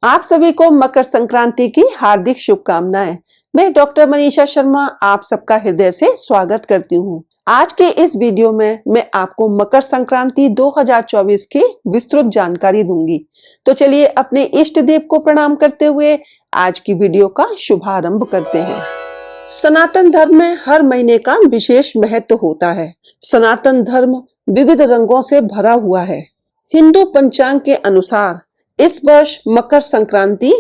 आप सभी को मकर संक्रांति की हार्दिक शुभकामनाएं। मैं डॉक्टर मनीषा शर्मा आप सबका हृदय से स्वागत करती हूं। आज के इस वीडियो में मैं आपको मकर संक्रांति 2024 की विस्तृत जानकारी दूंगी। तो चलिए अपने इष्ट देव को प्रणाम करते हुए आज की वीडियो का शुभारंभ करते हैं। सनातन धर्म में हर महीने का विशेष महत्व होता है। सनातन धर्म विविध रंगों से भरा हुआ है। हिंदू पंचांग के अनुसार इस वर्ष मकर संक्रांति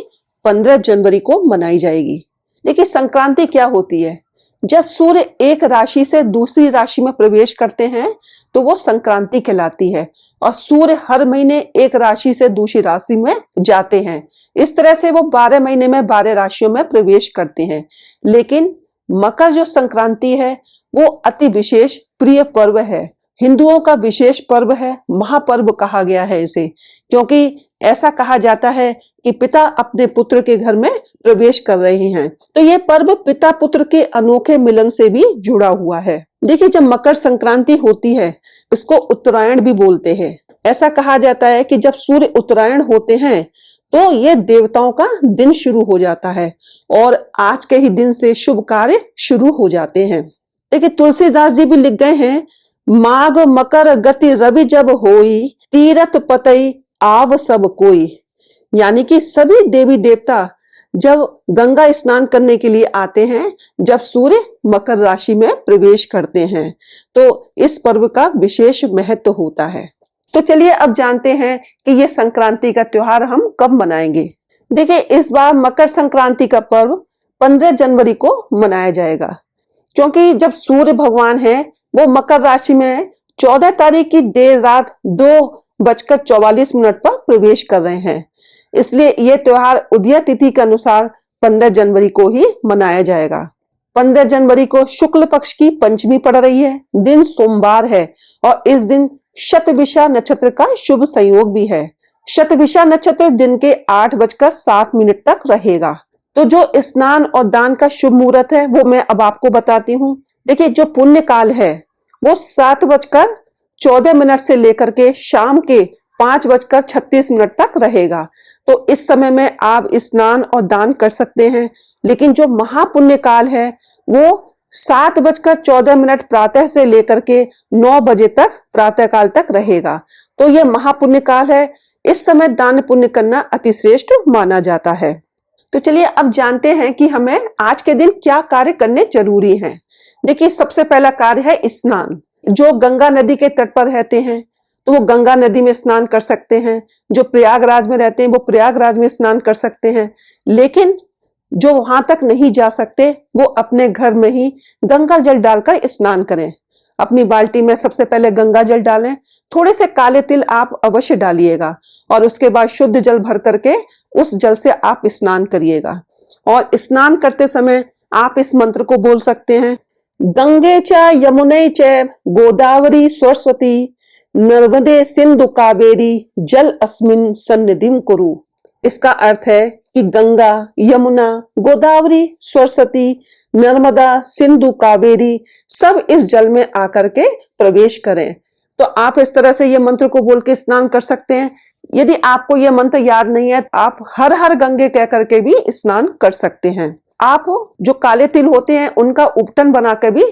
15 जनवरी को मनाई जाएगी। देखिए संक्रांति क्या होती है? जब सूर्य एक राशि से दूसरी राशि में प्रवेश करते हैं तो वो संक्रांति कहलाती है और सूर्य हर महीने एक राशि से दूसरी राशि में जाते हैं। इस तरह से वो 12 महीने में 12 राशियों में प्रवेश करते हैं। लेकिन मकर जो संक्रांति है वो अति विशेष प्रिय पर्व है। हिंदुओं का विशेष पर्व है, महापर्व कहा गया है इसे, क्योंकि ऐसा कहा जाता है कि पिता अपने पुत्र के घर में प्रवेश कर रहे हैं। तो ये पर्व पिता पुत्र के अनोखे मिलन से भी जुड़ा हुआ है। देखिए जब मकर संक्रांति होती है इसको उत्तरायण भी बोलते हैं। ऐसा कहा जाता है कि जब सूर्य उत्तरायण होते हैं तो ये देवताओं का दिन शुरू हो जाता है और आज के ही दिन से शुभ कार्य शुरू हो जाते हैं। देखिए तुलसीदास जी भी लिख गए हैं, माघ मकर गति रवि जब होई, तीरथ पतई आव सब कोई। यानी कि सभी देवी देवता जब गंगा स्नान करने के लिए आते हैं जब सूर्य मकर राशि में प्रवेश करते हैं, तो इस पर्व का विशेष महत्व होता है। तो चलिए अब जानते हैं कि ये संक्रांति का त्योहार हम कब मनाएंगे। देखिए इस बार मकर संक्रांति का पर्व 15 जनवरी को मनाया जाएगा, क्योंकि जब सूर्य भगवान है वो मकर राशि में 14 तारीख की देर रात 2:44 पर प्रवेश कर रहे हैं। इसलिए यह त्योहार उदय तिथि के अनुसार 15 जनवरी को ही मनाया जाएगा। 15 जनवरी को शुक्ल पक्ष की पंचमी पड़ रही है, दिन सोमवार है और इस दिन शतविषा नक्षत्र का शुभ संयोग भी है। शतविषा नक्षत्र दिन के 8:07 तक रहेगा। तो जो स्नान और दान का शुभ मुहूर्त है वो मैं अब आपको बताती हूँ। देखिए जो पुण्य काल है वो 7:14 से लेकर के शाम के 5:36 तक रहेगा। तो इस समय में आप स्नान और दान कर सकते हैं। लेकिन जो महापुण्य काल है वो 7:14 प्रातः से लेकर के 9 बजे तक प्रातः काल तक रहेगा। तो ये महापुण्य काल है। इस समय दान पुण्य करना अतिश्रेष्ठ माना जाता है। तो चलिए अब जानते हैं कि हमें आज के दिन क्या कार्य करने जरूरी हैं। देखिए सबसे पहला कार्य है स्नान। जो गंगा नदी के तट पर रहते हैं तो वो गंगा नदी में स्नान कर सकते हैं। जो प्रयागराज में रहते हैं वो प्रयागराज में स्नान कर सकते हैं। लेकिन जो वहां तक नहीं जा सकते वो अपने घर में ही गंगा जल डालकर स्नान करें। अपनी बाल्टी में सबसे पहले गंगा जल डालें, थोड़े से काले तिल आप अवश्य डालिएगा और उसके बाद शुद्ध जल भर करके उस जल से आप स्नान करिएगा। और स्नान करते समय आप इस मंत्र को बोल सकते हैं, गंगे च यमुने च गोदावरी सरस्वती नर्मदे सिंधु कावेरी जल अस्मिन सन्निधिं कुरु। इसका अर्थ है कि गंगा, यमुना, गोदावरी, सरस्वती, नर्मदा, सिंधु, कावेरी सब इस जल में आकर के प्रवेश करें। तो आप इस तरह से ये मंत्र को बोल के स्नान कर सकते हैं। यदि आपको ये मंत्र याद नहीं है आप हर हर गंगे कह करके भी स्नान कर सकते हैं। आप जो काले तिल होते हैं उनका उपटन बनाकर भी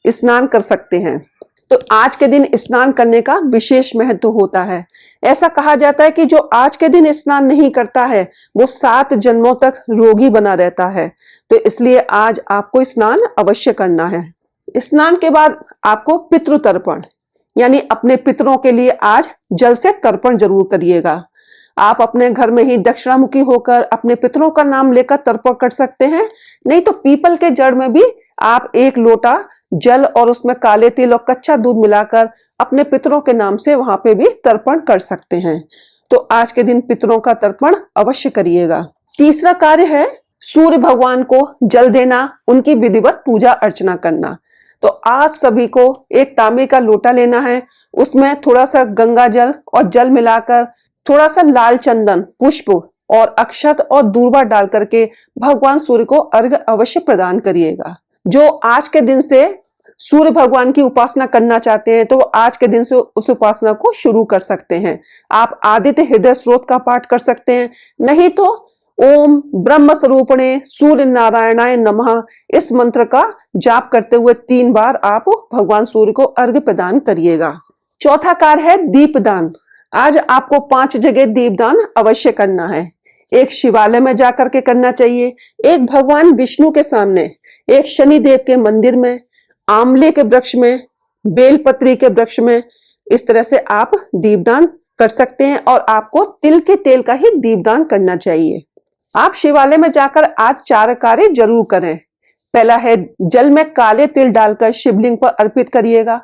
स्नान कर सकते हैं। तो आज के दिन स्नान करने का विशेष महत्व होता है। ऐसा कहा जाता है कि जो आज के दिन स्नान नहीं करता है वो 7 जन्मों तक रोगी बना रहता है। तो इसलिए आज आपको स्नान अवश्य करना है। स्नान के बाद आपको पितृ तर्पण यानी अपने पितरों के लिए आज जल से तर्पण जरूर करिएगा। आप अपने घर में ही दक्षिणामुखी होकर अपने पितरों का नाम लेकर तर्पण कर सकते हैं। नहीं तो पीपल के जड़ में भी आप 1 लोटा जल और उसमें काले तिल और कच्चा दूध मिलाकर अपने पितरों के नाम से वहां पे भी तर्पण कर सकते हैं। तो आज के दिन पितरों का तर्पण अवश्य करिएगा। तीसरा कार्य है सूर्य भगवान को जल देना, उनकी विधिवत पूजा अर्चना करना। तो आज सभी को एक तांबे का लोटा लेना है, उसमें थोड़ा सा गंगा जल और जल मिलाकर थोड़ा सा लाल चंदन, पुष्प और अक्षत और दूर्वा डाल करके भगवान सूर्य को अर्घ्य अवश्य प्रदान करिएगा। जो आज के दिन से सूर्य भगवान की उपासना करना चाहते हैं तो आज के दिन से उस उपासना को शुरू कर सकते हैं। आप आदित्य हृदय स्रोत का पाठ कर सकते हैं, नहीं तो ओम ब्रह्म स्वरूपणे सूर्य नारायणाय नमः इस मंत्र का जाप करते हुए 3 बार आप भगवान सूर्य को अर्घ्य प्रदान करिएगा। चौथा कार्य है दीपदान। आज आपको 5 जगह दीपदान अवश्य करना है। एक शिवालय में जाकर के करना चाहिए, एक भगवान विष्णु के सामने, एक शनि देव के मंदिर में, आंवले के वृक्ष में, बेलपत्री के वृक्ष में। इस तरह से आप दीपदान कर सकते हैं और आपको तिल के तेल का ही दीपदान करना चाहिए। आप शिवालय में जाकर आज 4 कार्य जरूर करें। पहला है जल में काले तिल डालकर शिवलिंग पर अर्पित करिएगा।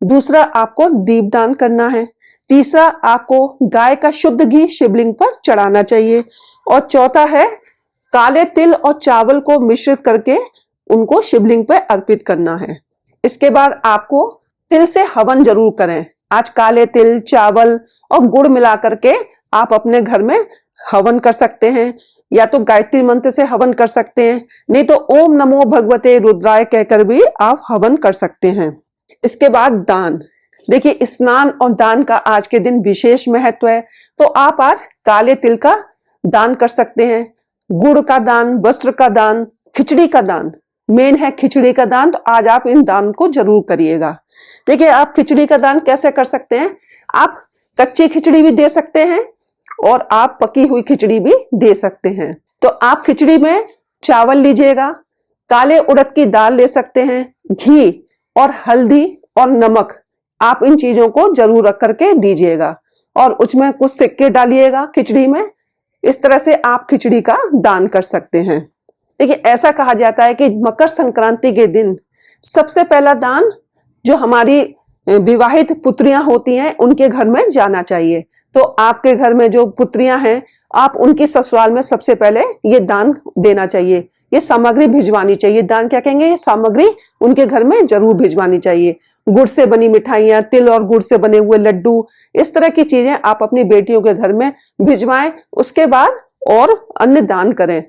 दूसरा, आपको दीपदान करना है। तीसरा, आपको गाय का शुद्ध घी शिवलिंग पर चढ़ाना चाहिए। और चौथा है काले तिल और चावल को मिश्रित करके उनको शिवलिंग पर अर्पित करना है। इसके बाद आपको तिल से हवन जरूर करें। आज काले तिल, चावल और गुड़ मिला करके आप अपने घर में हवन कर सकते हैं, या तो गायत्री मंत्र से हवन कर सकते हैं, नहीं तो ओम नमो भगवते रुद्राय कहकर भी आप हवन कर सकते हैं। इसके बाद दान। देखिए, स्नान और दान का आज के दिन विशेष महत्व है, तो आप आज काले तिल का दान कर सकते हैं, गुड़ का दान, वस्त्र का दान, खिचड़ी का दान। मेन है खिचड़ी का दान, तो आज आप इन दान को जरूर करिएगा। देखिए, आप खिचड़ी का दान कैसे कर सकते हैं। आप कच्ची खिचड़ी भी दे सकते हैं और आप पकी हुई खिचड़ी भी दे सकते हैं। तो आप खिचड़ी में चावल लीजिएगा, काले उड़द की दाल ले सकते हैं, घी और हल्दी और नमक, आप इन चीजों को जरूर रख करके दीजिएगा और उसमें कुछ सिक्के डालिएगा खिचड़ी में। इस तरह से आप खिचड़ी का दान कर सकते हैं। देखिए, ऐसा कहा जाता है कि मकर संक्रांति के दिन सबसे पहला दान जो हमारी विवाहित पुत्रियां होती हैं उनके घर में जाना चाहिए। तो आपके घर में जो पुत्रियां हैं, आप उनकी ससुराल में सबसे पहले ये दान देना चाहिए, ये सामग्री भिजवानी चाहिए। दान क्या कहेंगे, ये सामग्री उनके घर में जरूर भिजवानी चाहिए। गुड़ से बनी मिठाइयां, तिल और गुड़ से बने हुए लड्डू, इस तरह की चीजें आप अपनी बेटियों के घर में भिजवाएं। उसके बाद और अन्य दान करें।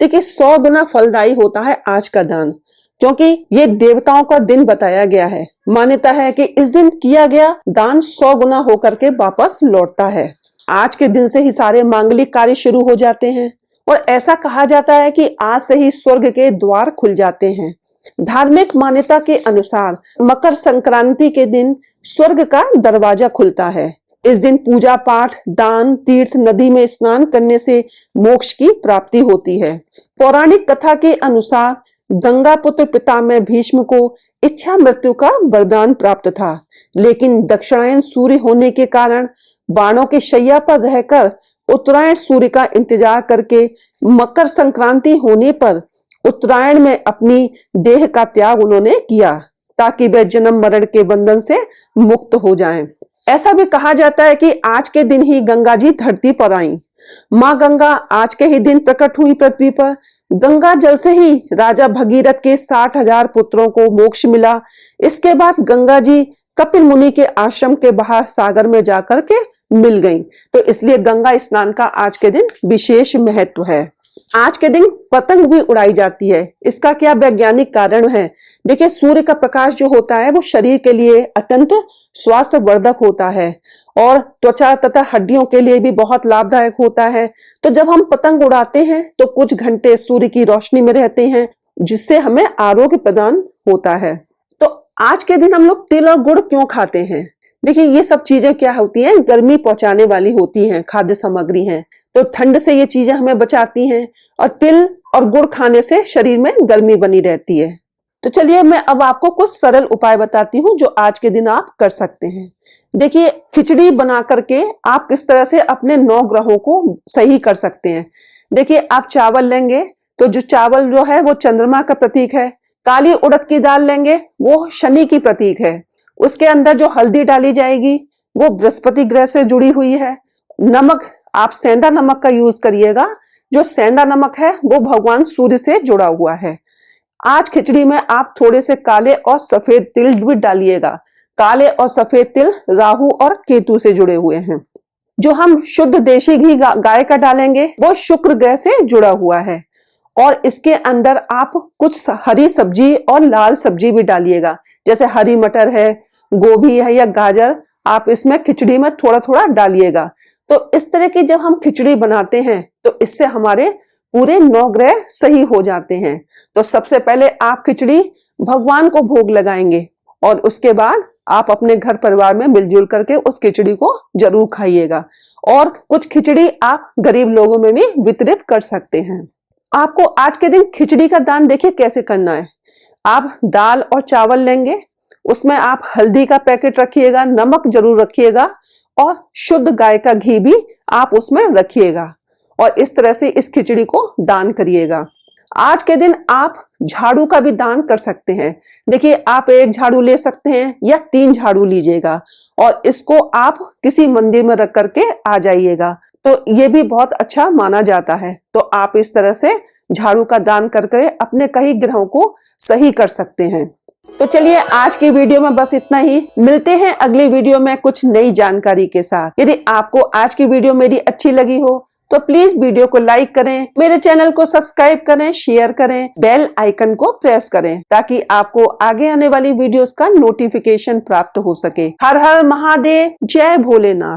देखिए, 100 गुना फलदायी होता है आज का दान, क्योंकि ये देवताओं का दिन बताया गया है। मान्यता है कि इस दिन किया गया दान 100 गुना होकर के वापस लौटता है। आज के दिन से ही सारे मांगलिक कार्य शुरू हो जाते हैं और ऐसा कहा जाता है कि आज से ही स्वर्ग के द्वार खुल जाते हैं। धार्मिक मान्यता के अनुसार मकर संक्रांति के दिन स्वर्ग का दरवाजा खुलता है। इस दिन पूजा पाठ, दान, तीर्थ, नदी में स्नान करने से मोक्ष की प्राप्ति होती है। पौराणिक कथा के अनुसार गंगा पुत्र पितामह भीष्म को इच्छा मृत्यु का वरदान प्राप्त था, लेकिन दक्षिणायन सूर्य होने के कारण बाणों की शैया पर रहकर उत्तरायण सूर्य का इंतजार करके मकर संक्रांति होने पर उत्तरायण में अपनी देह का त्याग उन्होंने किया, ताकि वे जन्म मरण के बंधन से मुक्त हो जाएं। ऐसा भी कहा जाता है कि आज के दिन ही गंगा जी धरती पर आई। माँ गंगा आज के ही दिन प्रकट हुई पृथ्वी पर। गंगा जल से ही राजा भगीरथ के 60,000 पुत्रों को मोक्ष मिला। इसके बाद गंगा जी कपिल मुनि के आश्रम के बाहर सागर में जाकर के मिल गईं। तो इसलिए गंगा स्नान का आज के दिन विशेष महत्व है। आज के दिन पतंग भी उड़ाई जाती है। इसका क्या वैज्ञानिक कारण है। देखिए, सूर्य का प्रकाश जो होता है वो शरीर के लिए अत्यंत स्वास्थ्यवर्धक होता है और त्वचा तथा हड्डियों के लिए भी बहुत लाभदायक होता है। तो जब हम पतंग उड़ाते हैं तो कुछ घंटे सूर्य की रोशनी में रहते हैं, जिससे हमें आरोग्य प्रदान होता है। तो आज के दिन हम लोग तिल और गुड़ क्यों खाते हैं। देखिए, ये सब चीजें क्या होती हैं, गर्मी पहुंचाने वाली होती हैं, खाद्य सामग्री हैं। तो ठंड से ये चीजें हमें बचाती हैं और तिल और गुड़ खाने से शरीर में गर्मी बनी रहती है। तो चलिए, मैं अब आपको कुछ सरल उपाय बताती हूँ जो आज के दिन आप कर सकते हैं। देखिए, खिचड़ी बना करके आप किस तरह से अपने 9 ग्रहों को सही कर सकते हैं। देखिए, आप चावल लेंगे तो जो चावल जो है वो चंद्रमा का प्रतीक है। काली उड़द की दाल लेंगे, वो शनि की प्रतीक है। उसके अंदर जो हल्दी डाली जाएगी वो बृहस्पति ग्रह से जुड़ी हुई है। नमक, आप सेंधा नमक का यूज करिएगा। जो सेंधा नमक है वो भगवान सूर्य से जुड़ा हुआ है। आज खिचड़ी में आप थोड़े से काले और सफेद तिल भी डालिएगा। काले और सफेद तिल राहु और केतु से जुड़े हुए हैं। जो हम शुद्ध देशी घी गाय का डालेंगे वो शुक्र ग्रह से जुड़ा हुआ है। और इसके अंदर आप कुछ हरी सब्जी और लाल सब्जी भी डालिएगा, जैसे हरी मटर है, गोभी है या गाजर, आप इसमें खिचड़ी में थोड़ा थोड़ा डालिएगा। तो इस तरह की जब हम खिचड़ी बनाते हैं तो इससे हमारे पूरे 9 ग्रह सही हो जाते हैं। तो सबसे पहले आप खिचड़ी भगवान को भोग लगाएंगे और उसके बाद आप अपने घर परिवार में मिलजुल करके उस खिचड़ी को जरूर खाइएगा, और कुछ खिचड़ी आप गरीब लोगों में भी वितरित कर सकते हैं। आपको आज के दिन खिचड़ी का दान देखिए कैसे करना है। आप दाल और चावल लेंगे, उसमें आप हल्दी का पैकेट रखिएगा, नमक जरूर रखिएगा और शुद्ध गाय का घी भी आप उसमें रखिएगा, और इस तरह से इस खिचड़ी को दान करिएगा। आज के दिन आप झाड़ू का भी दान कर सकते हैं। देखिए, आप 1 झाड़ू ले सकते हैं या 3 झाड़ू लीजिएगा और इसको आप किसी मंदिर में रख करके आ जाइएगा, तो ये भी बहुत अच्छा माना जाता है। तो आप इस तरह से झाड़ू का दान करके अपने कई ग्रहों को सही कर सकते हैं। तो चलिए, आज की वीडियो में बस इतना ही। मिलते हैं अगली वीडियो में कुछ नई जानकारी के साथ। यदि आपको आज की वीडियो मेरी अच्छी लगी हो तो प्लीज वीडियो को लाइक करें, मेरे चैनल को सब्सक्राइब करें, शेयर करें, बेल आइकन को प्रेस करें ताकि आपको आगे आने वाली वीडियोस का नोटिफिकेशन प्राप्त हो सके। हर हर महादेव, जय भोलेनाथ।